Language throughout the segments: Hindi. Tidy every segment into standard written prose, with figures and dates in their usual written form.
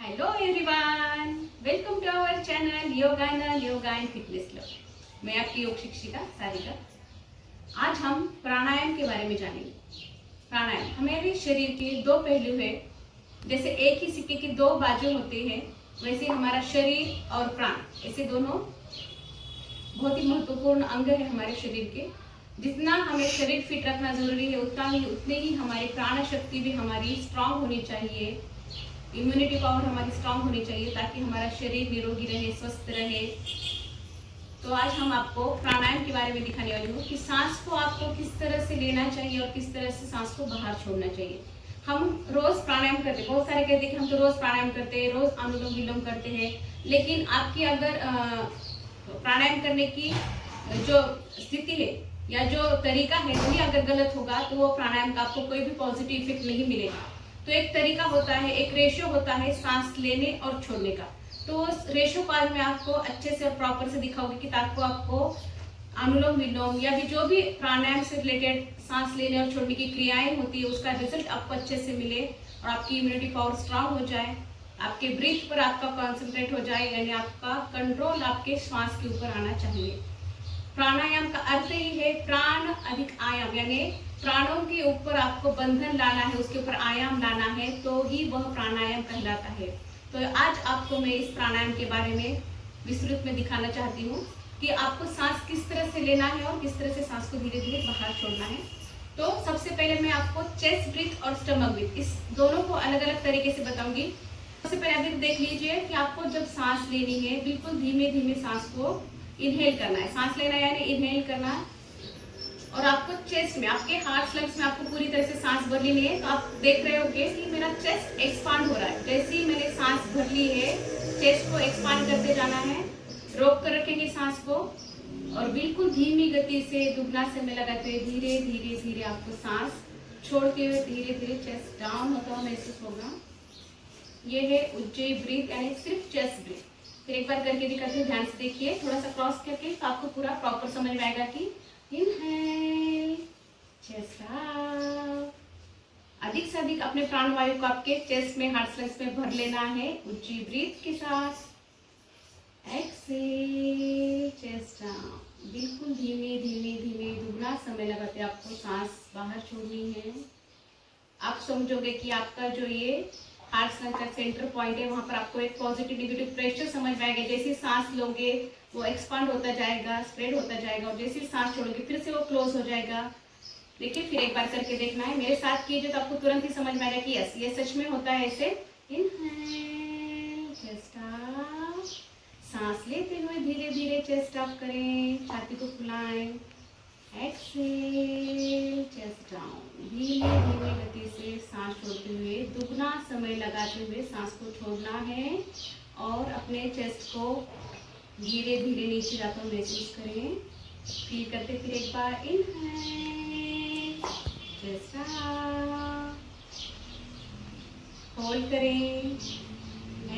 Hello everyone, welcome to our channel yoga and fitness club. मैं आपकी योग शिक्षिका सारिका। आज हम प्राणायाम के बारे में जानेंगे। प्राणायाम हमारे शरीर के दो पहलू है। जैसे एक ही सिक्के की दो बाजू होते हैं, वैसे हमारा शरीर और प्राण ऐसे दोनों बहुत ही महत्वपूर्ण अंग है हमारे शरीर के। जितना हमें शरीर फिट रखना जरूरी है, उतने ही हमारी प्राण शक्ति भी हमारी स्ट्रांग होनी चाहिए। इम्यूनिटी पावर हमारी स्ट्रांग होनी चाहिए ताकि हमारा शरीर निरोगी रहे, स्वस्थ रहे। तो आज हम आपको प्राणायाम के बारे में दिखाने वाली हूँ कि सांस को आपको किस तरह से लेना चाहिए और किस तरह से सांस को बाहर छोड़ना चाहिए। हम रोज प्राणायाम करते हैं, बहुत सारे कहते हैं कि हम तो रोज प्राणायाम करते हैं, रोज अनुलोम विलोम करते हैं। लेकिन आपकी अगर प्राणायाम करने की जो स्थिति है या जो तरीका है वही अगर गलत होगा तो वो प्राणायाम का आपको कोई भी पॉजिटिव इफेक्ट नहीं मिलेगा। तो एक तरीका होता है, एक रेशियो होता है सांस लेने और छोड़ने का। तो उस रेशियो को आज मैं आपको अच्छे से और प्रॉपर से दिखाऊंगी कि ताकि आपको अनुलोम विलोम या भी जो भी प्राणायाम से रिलेटेड सांस लेने और छोड़ने की क्रियाएं होती है उसका रिजल्ट आपको अच्छे से मिले और आपकी इम्यूनिटी पावर स्ट्रांग हो जाए, आपके ब्रीथ पर आपका कॉन्सेंट्रेट हो जाए, यानी आपका कंट्रोल आपके श्वास के ऊपर आना चाहिए। प्राणायाम का अर्थ ही है प्राण अधिक आयाम, यानी प्राणों के ऊपर आपको बंधन लाना है, उसके ऊपर आयाम लाना है, तो ही वह प्राणायाम कहलाता है। तो आज आपको मैं इस प्राणायाम के बारे में विस्तृत में दिखाना चाहती हूँ कि आपको सांस किस तरह से लेना है और किस तरह से सांस को धीरे धीरे बाहर छोड़ना है। तो सबसे पहले मैं आपको चेस्ट ब्रीथ और स्टमक ब्रीथ इस दोनों को अलग अलग तरीके से बताऊंगी। सबसे पहले अभी देख लीजिए कि आपको जब सांस लेनी है बिल्कुल धीमे धीमे सांस को इनहेल करना है। सांस लेना यानी इनहेल करना है और आपको चेस्ट में, आपके हार्ट लंग्स में आपको पूरी तरह से सांस भर लेनी है। तो आप देख रहे होंगे कि मेरा चेस्ट एक्सपांड हो रहा है। जैसे ही मैंने सांस भर ली है, चेस्ट को एक्सपांड करते जाना है। रोक कर रखेंगे सांस को और बिल्कुल धीमी गति से दुगना समय लगाते हुए धीरे धीरे धीरे आपको सांस छोड़ते हुए धीरे धीरे चेस्ट डाउन होता हुआ महसूस होगा। ये है उज्जयी ब्रीथ, यानी सिर्फ चेस्ट ब्रीथ। फिर एक बार करके दिखाते हैं, ध्यान से देखिए, थोड़ा सा क्रॉस करके, तो आपको पूरा प्रॉपर समझ में आएगा कि इनहेल, चेस्ट आउट। अधिक से अधिक अपने प्राण वायु को आपके चेस्ट में, हार्ट लंग्स में भर लेना है उज्जयी ब्रीथ के साथ। Exhale, chest down. बिल्कुल धीमे धीमे धीमे दुगना समय लगाते आपको सांस बाहर छोड़नी है। आप समझोगे कि आपका जो ये हार्ट लंग का सेंटर पॉइंट है, वहां पर आपको एक पॉजिटिव नेगेटिव प्रेशर समझ में आएगा। जैसे सांस लोगे वो एक्सपांड होता जाएगा, स्प्रेड होता जाएगा, और जैसे सांस छोड़ोगे फिर से वो क्लोज हो जाएगा। देखिए, फिर एक बार करके देखना है, मेरे साथ कीजिए तो आपको तुरंत ही समझ में आएगा कि यस, ये सच में होता है ऐसे। Inhale, chest up. सांस लेते हुए धीरे धीरे चेस्ट अप करें, छाती को फुलाएं। Excel, chest down. धीमे धीमे गति से सांस छोड़ते हुए दुगना समय लगाते हुए सांस को छोड़ना है और अपने चेस्ट को धीरे धीरे नीचे जाता हुआ महसूस करें। फील करते फिर एक बार इनहेल, चेस्ट अप, होल्ड करें।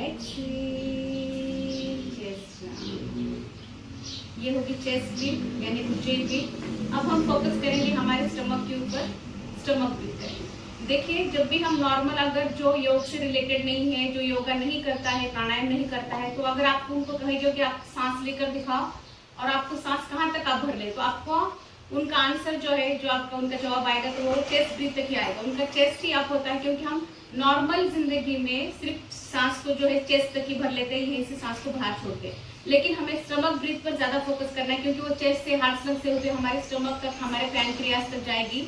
Exhale, chest down. ये होगी चेस्ट ब्रीथ यानी उज्जयी ब्रीथ। अब हम फोकस करेंगे हमारे स्टमक के ऊपर, स्टमक ब्रीथ करेंगे। देखिए, जब भी हम नॉर्मल, अगर जो योग से रिलेटेड नहीं है, जो योगा नहीं करता है, प्राणायाम नहीं करता है, तो अगर आप उनको कहेंगे कि आप सांस लेकर दिखाओ और आपको सांस कहाँ तक आप भर ले, तो आपको उनका आंसर जो है, जो आपका उनका जवाब आएगा तो वो चेस्ट ब्रीथ तक ही आएगा। उनका चेस्ट ही आप होता है, क्योंकि हम नॉर्मल जिंदगी में सिर्फ सांस को जो है चेस्ट तक ही भर लेते हैं, यहीं से सांस को बाहर छोड़ते हैं। लेकिन हमें स्टमक ब्रीथ पर ज्यादा फोकस करना है, क्योंकि वो चेस्ट से, हार्ट लंग से होते हमारे स्टमक तक, हमारे पैनक्रियास तक जाएगी,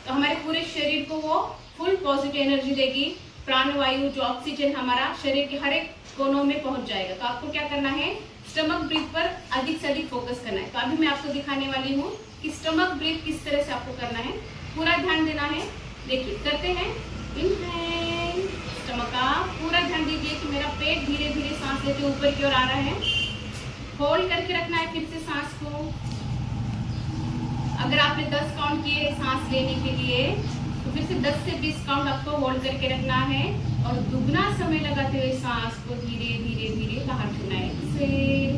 तो हमारे पूरे शरीर को वो फुल पॉजिटिव एनर्जी देगी। प्राणवायु, जो ऑक्सीजन हमारा शरीर के हर एक कोनों में पहुंच जाएगा। तो आपको क्या करना है, स्टमक ब्रीथ पर अधिक से अधिक फोकस करना है। तो अभी मैं आपको दिखाने वाली हूँ कि स्टमक ब्रीथ किस तरह से आपको करना है। पूरा ध्यान देना है। देखिए, करते हैं इनहेल, स्टमक का पूरा ध्यान दीजिए कि मेरा पेट धीरे धीरे सांस लेते ऊपर की ओर आ रहा है। होल्ड करके रखना है फिर से सांस को। अगर आपने 10 काउंट किए सांस लेने के लिए तो फिर से 10 से 20 काउंट आपको होल्ड करके रखना है और दुगना समय लगाते हुए सांस को धीरे धीरे धीरे बाहर छोड़ना है। एक्सेल,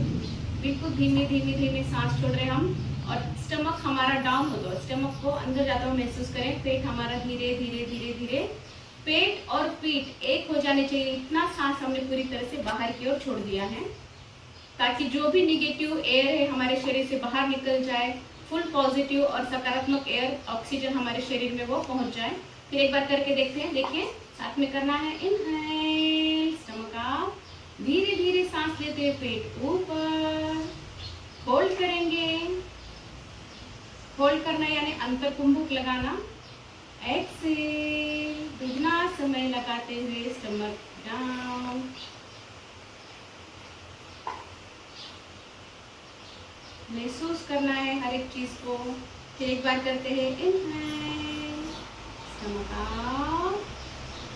बिल्कुल धीमे धीमे धीमे सांस छोड़ रहे हैं हम, और स्टमक हमारा डाउन होता है, स्टमक को अंदर जाता हुआ महसूस करें। पेट हमारा धीरे धीरे धीरे धीरे पेट और पीठ एक हो जाने चाहिए, इतना सांस हमने पूरी तरह से बाहर की ओर छोड़ दिया है, ताकि जो भी निगेटिव एयर है हमारे शरीर से बाहर निकल जाए, फुल पॉजिटिव और सकारात्मक एयर ऑक्सीजन हमारे शरीर में वो पहुंच जाए। फिर एक बार करके देखते हैं, देखिए साथ में करना है। इनहेल, स्टमक आउट, धीरे धीरे सांस लेते हुए पेट ऊपर, होल्ड करेंगे, होल्ड करना यानी अंतर कुंभक लगाना। एक्सेल, दुगना समय लगाते हुए स्टमक डाउन, महसूस करना है हर एक चीज को। फिर एक बार करते हैं। इनहेल, स्टमक आउट,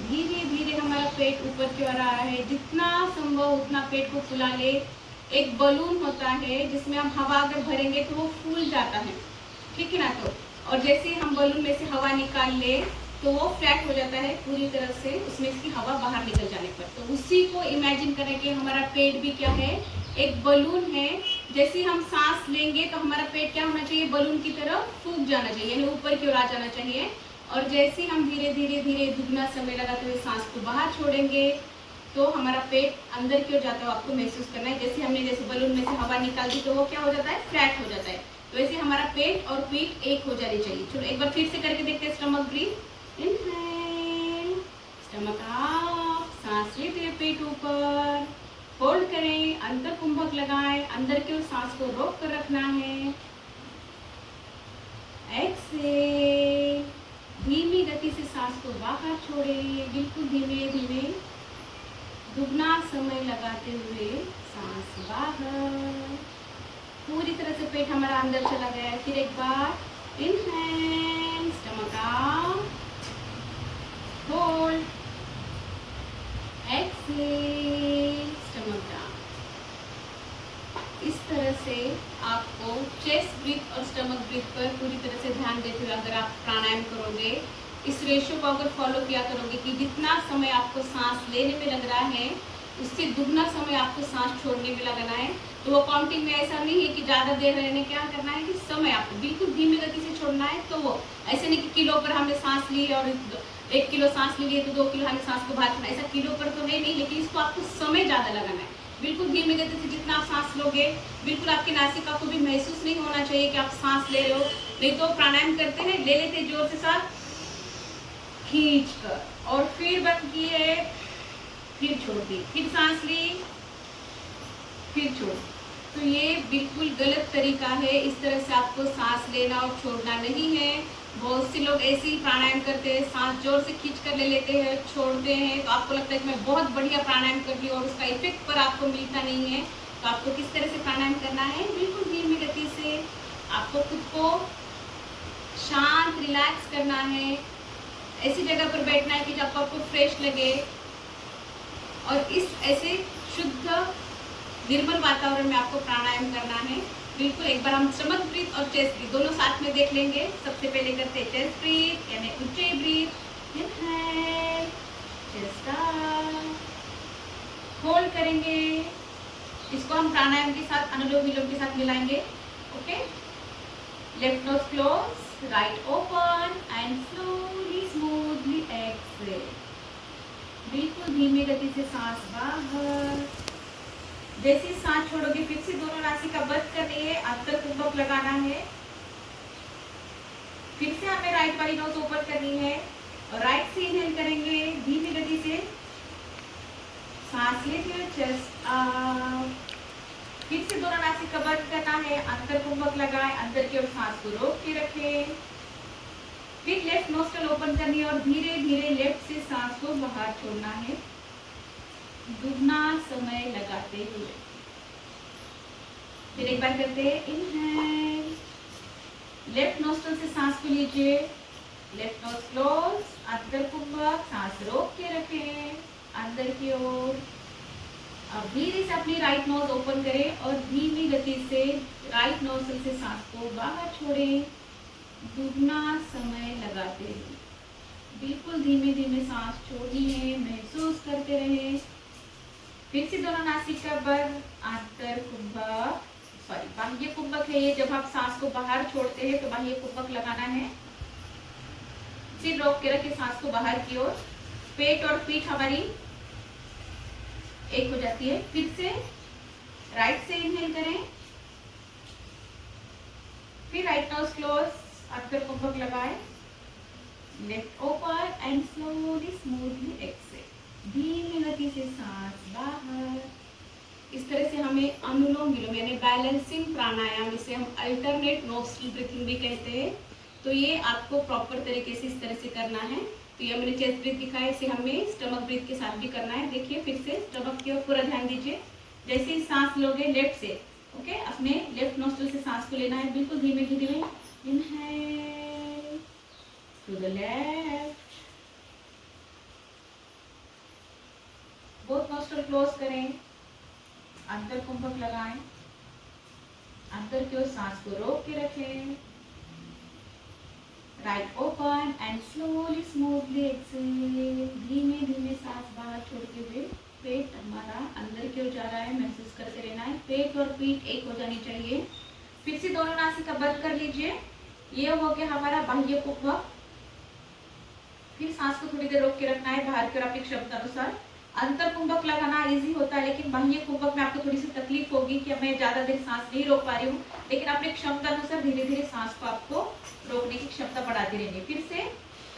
धीरे धीरे हमारा पेट ऊपर की ओर आ रहा है, जितना संभव उतना पेट को फुला ले। एक बलून होता है जिसमें हम हवा अगर भरेंगे तो वो फूल जाता है, ठीक है ना। तो और जैसे ही हम बलून में से हवा निकाल ले तो वो फ्लैट हो जाता है पूरी तरह से, उसमें इसकी हवा बाहर निकल जाने पर। तो उसी को इमेजिन करें कि हमारा पेट भी क्या है, एक बलून है। जैसे हम सांस लेंगे तो हमारा पेट क्या होना चाहिए, बलून की तरह फूक जाना चाहिए, यानी ऊपर की ओर आ जाना चाहिए। और जैसे हम धीरे धीरे धीरे दुगना समय लगाते हुए सांस को बाहर छोड़ेंगे तो हमारा पेट अंदर की ओर जाता है। आपको महसूस करना है जैसे हमने जैसे बलून में से हवा निकाल दी तो वो क्या हो जाता है, फ्लैट हो जाता है। तो वैसे हमारा पेट और पीठ एक हो जानी चाहिए। चलो एक बार फिर से करके देखते हैं। Stomach breath, inhale, stomach out, सांस लेते हुए पेट ऊपर, होल्ड करें, अंतर कुंभक लगाएं, अंदर की ओर सांस को रोक कर रखना है। एक्सेल, धीमी गति से सांस को बाहर छोड़ें, बिल्कुल धीमे धीमे, दुगना समय लगाते हुए सांस बाहर। पूरी तरह से पेट हमारा अंदर चला गया है। फिर एक बार। Inhale, stomach out, hold, exhale, stomach down. इस तरह से आपको चेस्ट ब्रीथ और स्टमक ब्रीथ पर पूरी तरह से ध्यान देते हुए अगर आप प्राणायाम करोगे, इस रेशियो को अगर फॉलो किया करोगे कि जितना समय आपको सांस लेने में लग रहा है उससे दुगना समय आपको सांस छोड़ने में लगना है। तो वो काउंटिंग में ऐसा नहीं है कि ज़्यादा देर रहने, क्या करना है कि समय आपको बिल्कुल धीमी गति से छोड़ना है। तो वो ऐसे नहीं कि किलो पर हमने सांस ली और 1 किलो सांस ली है तो 2 किलो हमें सांस को बाहर करना, ऐसा किलो पर तो है नहीं, लेकिन इसको आपको समय ज़्यादा लगाना है। बिल्कुल धीमी गति से जितना आप सांस लोगे, बिल्कुल आपकी नासिका को भी महसूस नहीं होना चाहिए कि आप सांस ले रहे हो। नहीं तो प्राणायाम करते हैं, ले लेते जोर से सांस खींच कर और फिर बंद किए, फिर छोड़ दी, फिर सांस ली, फिर छोड़। तो ये बिल्कुल गलत तरीका है। इस तरह से आपको सांस लेना और छोड़ना नहीं है। बहुत से लोग ऐसे ही प्राणायाम करते हैं, सांस जोर से खींच कर ले लेते हैं, छोड़ते हैं, तो आपको लगता है कि मैं बहुत बढ़िया प्राणायाम कर रही हूँ और उसका इफेक्ट पर आपको मिलता नहीं है। तो आपको किस तरह से प्राणायाम करना है, बिल्कुल धीमी गति से आपको खुद को शांत रिलैक्स करना है। ऐसी जगह पर बैठना है कि जब आपको फ्रेश लगे और इस ऐसे शुद्ध निर्मल वातावरण में आपको प्राणायाम करना है। बिल्कुल एक बार हम स्टमक ब्रीथ और चेस्ट ब्रीथ दोनों साथ में देख लेंगे। सबसे पहले करते हैं चेस्ट ब्रीथ यानी ऊंचे breath. Inhale, chest up, hold करेंगे। इसको हम प्राणायाम के साथ, अनुलोम विलोम के साथ मिलाएंगे। Okay, left nose close, right open and slowly smoothly exhale. बिल्कुल धीमी गति से सांस बाहर। जैसे सांस छोड़ोगे फिर से दोनों नासिका बंद करनी है, अंतर कुंभक लगाना है। फिर से हमें राइट वाली नोज ओपन करनी है और राइट से इनहेल करेंगे धीमी गति से, सांस लेते हुए चेस्ट अप। फिर से दोनों नासिका बंद करना है, अंतर कुंभक लगाएं, अंदर की ओर सांस को रोक के रखें। फिर लेफ्ट नोस्ट्रल ओपन करनी है और धीरे धीरे लेफ्ट से सांस को बाहर छोड़ना है, दुगना समय लगाते हुए। फिर एक बार करते हैं। इनहेल, लेफ्ट नोस्ट्रल से सांस को लीजिए, लेफ्ट नोज क्लोज, अंदर कुंभक, सांस रोक के रखें अंदर की ओर। अब धीरे से अपनी राइट नोज ओपन करें और धीमी गति से राइट नोस्ट्रल से सांस को बाहर छोड़ें, दुगना समय लगाते हुए। बिल्कुल धीमे धीमे सांस छोड़नी है, महसूस करते रहें। फिर से दोनों नासिका बंद, अंतर कुंभक, सॉरी बाह्य कुंभक है ये, जब आप सांस को बाहर छोड़ते हैं तो बाह्य कुंभक लगाना है। फिर रोक के रखे सांस को बाहर की ओर, पेट और पीठ हमारी एक हो जाती है। फिर से राइट से इनहेल करें, फिर राइट नोज क्लोज, अक्कर कुंभक लगाए, left open and slowly smoothly exhale. धीमी गति से सांस बाहर। इस तरह से हमें अनुलोम विलोम यानी बैलेंसिंग प्राणायाम, इसे हम अल्टरनेट नोस्ट्रल ब्रीथिंग भी कहते हैं। तो ये आपको प्रॉपर तरीके से इस तरह से करना है। तो ये मैंने चेस्ट ब्रीथ दिखाया, इसे हमें स्टमक ब्रीथ के साथ भी करना है। देखिए फिर से स्टमक की ओर पूरा ध्यान दीजिए। जैसे ही सांस लोगे लेफ्ट से, ओके, अपने लेफ्ट नोस्ट्रल से सांस को लेना है, बिल्कुल धीमे धीमे। Inhale to the left, both nostril close करें, अंदर कुंभक लगाएं, अंदर की ओर सांस को रोक के रखें, right open and slowly smoothly exhale. धीमे धीमे सांस बाहर छोड़ते हुए पेट हमारा अंदर की ओर जा रहा है, महसूस करते रहना है। पेट और पीठ एक हो जानी चाहिए। फिर से दोनों नासिका बंद कर लीजिए। ये हो गया हमारा बाह्य कुंभक। फिर सांस को थोड़ी देर रोक के रखना है बाहर की ओर अपनी क्षमता अनुसार। अंतर कुंभक लगाना इजी होता है, लेकिन बाह्य कुंभक में आपको थोड़ी सी तकलीफ होगी कि मैं ज्यादा देर सांस नहीं रोक पा रही हूँ, लेकिन अपनी क्षमता अनुसार धीरे धीरे सांस को आपको रोकने की क्षमता बढ़ाती रहनी है। फिर से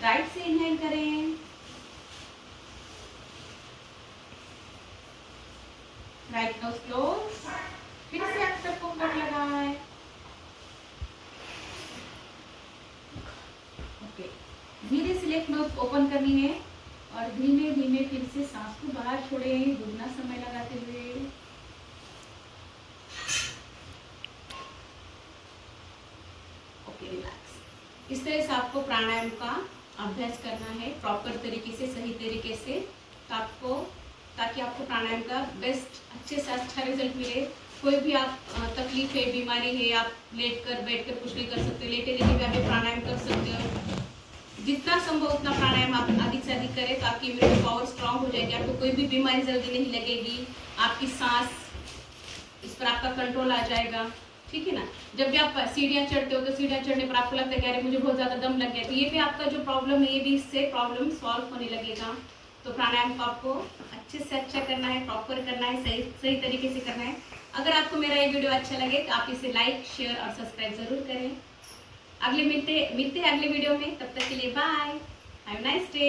राइट से इनहेल करें, राइट नोज क्लोज, फिर से अंतर कुंभक लगाएं, ओके। धीरे से लेफ्ट नोज ओपन करनी है और धीमे धीमे फिर से सांस को बाहर छोड़ें, दुगना समय लगाते हुए। Okay, relax. इस तरह से आपको प्राणायाम का अभ्यास करना है प्रॉपर तरीके से, सही तरीके से, ताकि आपको प्राणायाम का बेस्ट, अच्छे से अच्छा रिजल्ट मिले। कोई भी आप तकलीफ है, बीमारी है, आप लेट कर बैठ कर कुछ नहीं कर सकते, लेटे लेटे भी आप प्राणायाम कर सकते हो। जितना संभव उतना प्राणायाम आप अधिक से अधिक करें, ताकि इम्यूनिटी पावर स्ट्रांग हो जाएगी, आपको कोई भी बीमारी जल्दी नहीं लगेगी, आपकी सांस, इस पर आपका कंट्रोल आ जाएगा, ठीक है ना। जब भी आप सीढ़ियाँ चढ़ते हो तो सीढ़ियाँ चढ़ने पर आपको लगता है कि अरे मुझे बहुत ज़्यादा दम लग गया, तो ये भी आपका जो प्रॉब्लम है, ये भी इससे प्रॉब्लम सॉल्व होने लगेगा। तो प्राणायाम को आपको अच्छे से अच्छा करना है, प्रॉपर करना है, सही तरीके से करना है। अगर आपको मेरा ये वीडियो अच्छा लगे तो आप इसे लाइक, शेयर और सब्सक्राइब जरूर करें। मिलते हैं अगले वीडियो में। तब तक के लिए bye, have a nice day.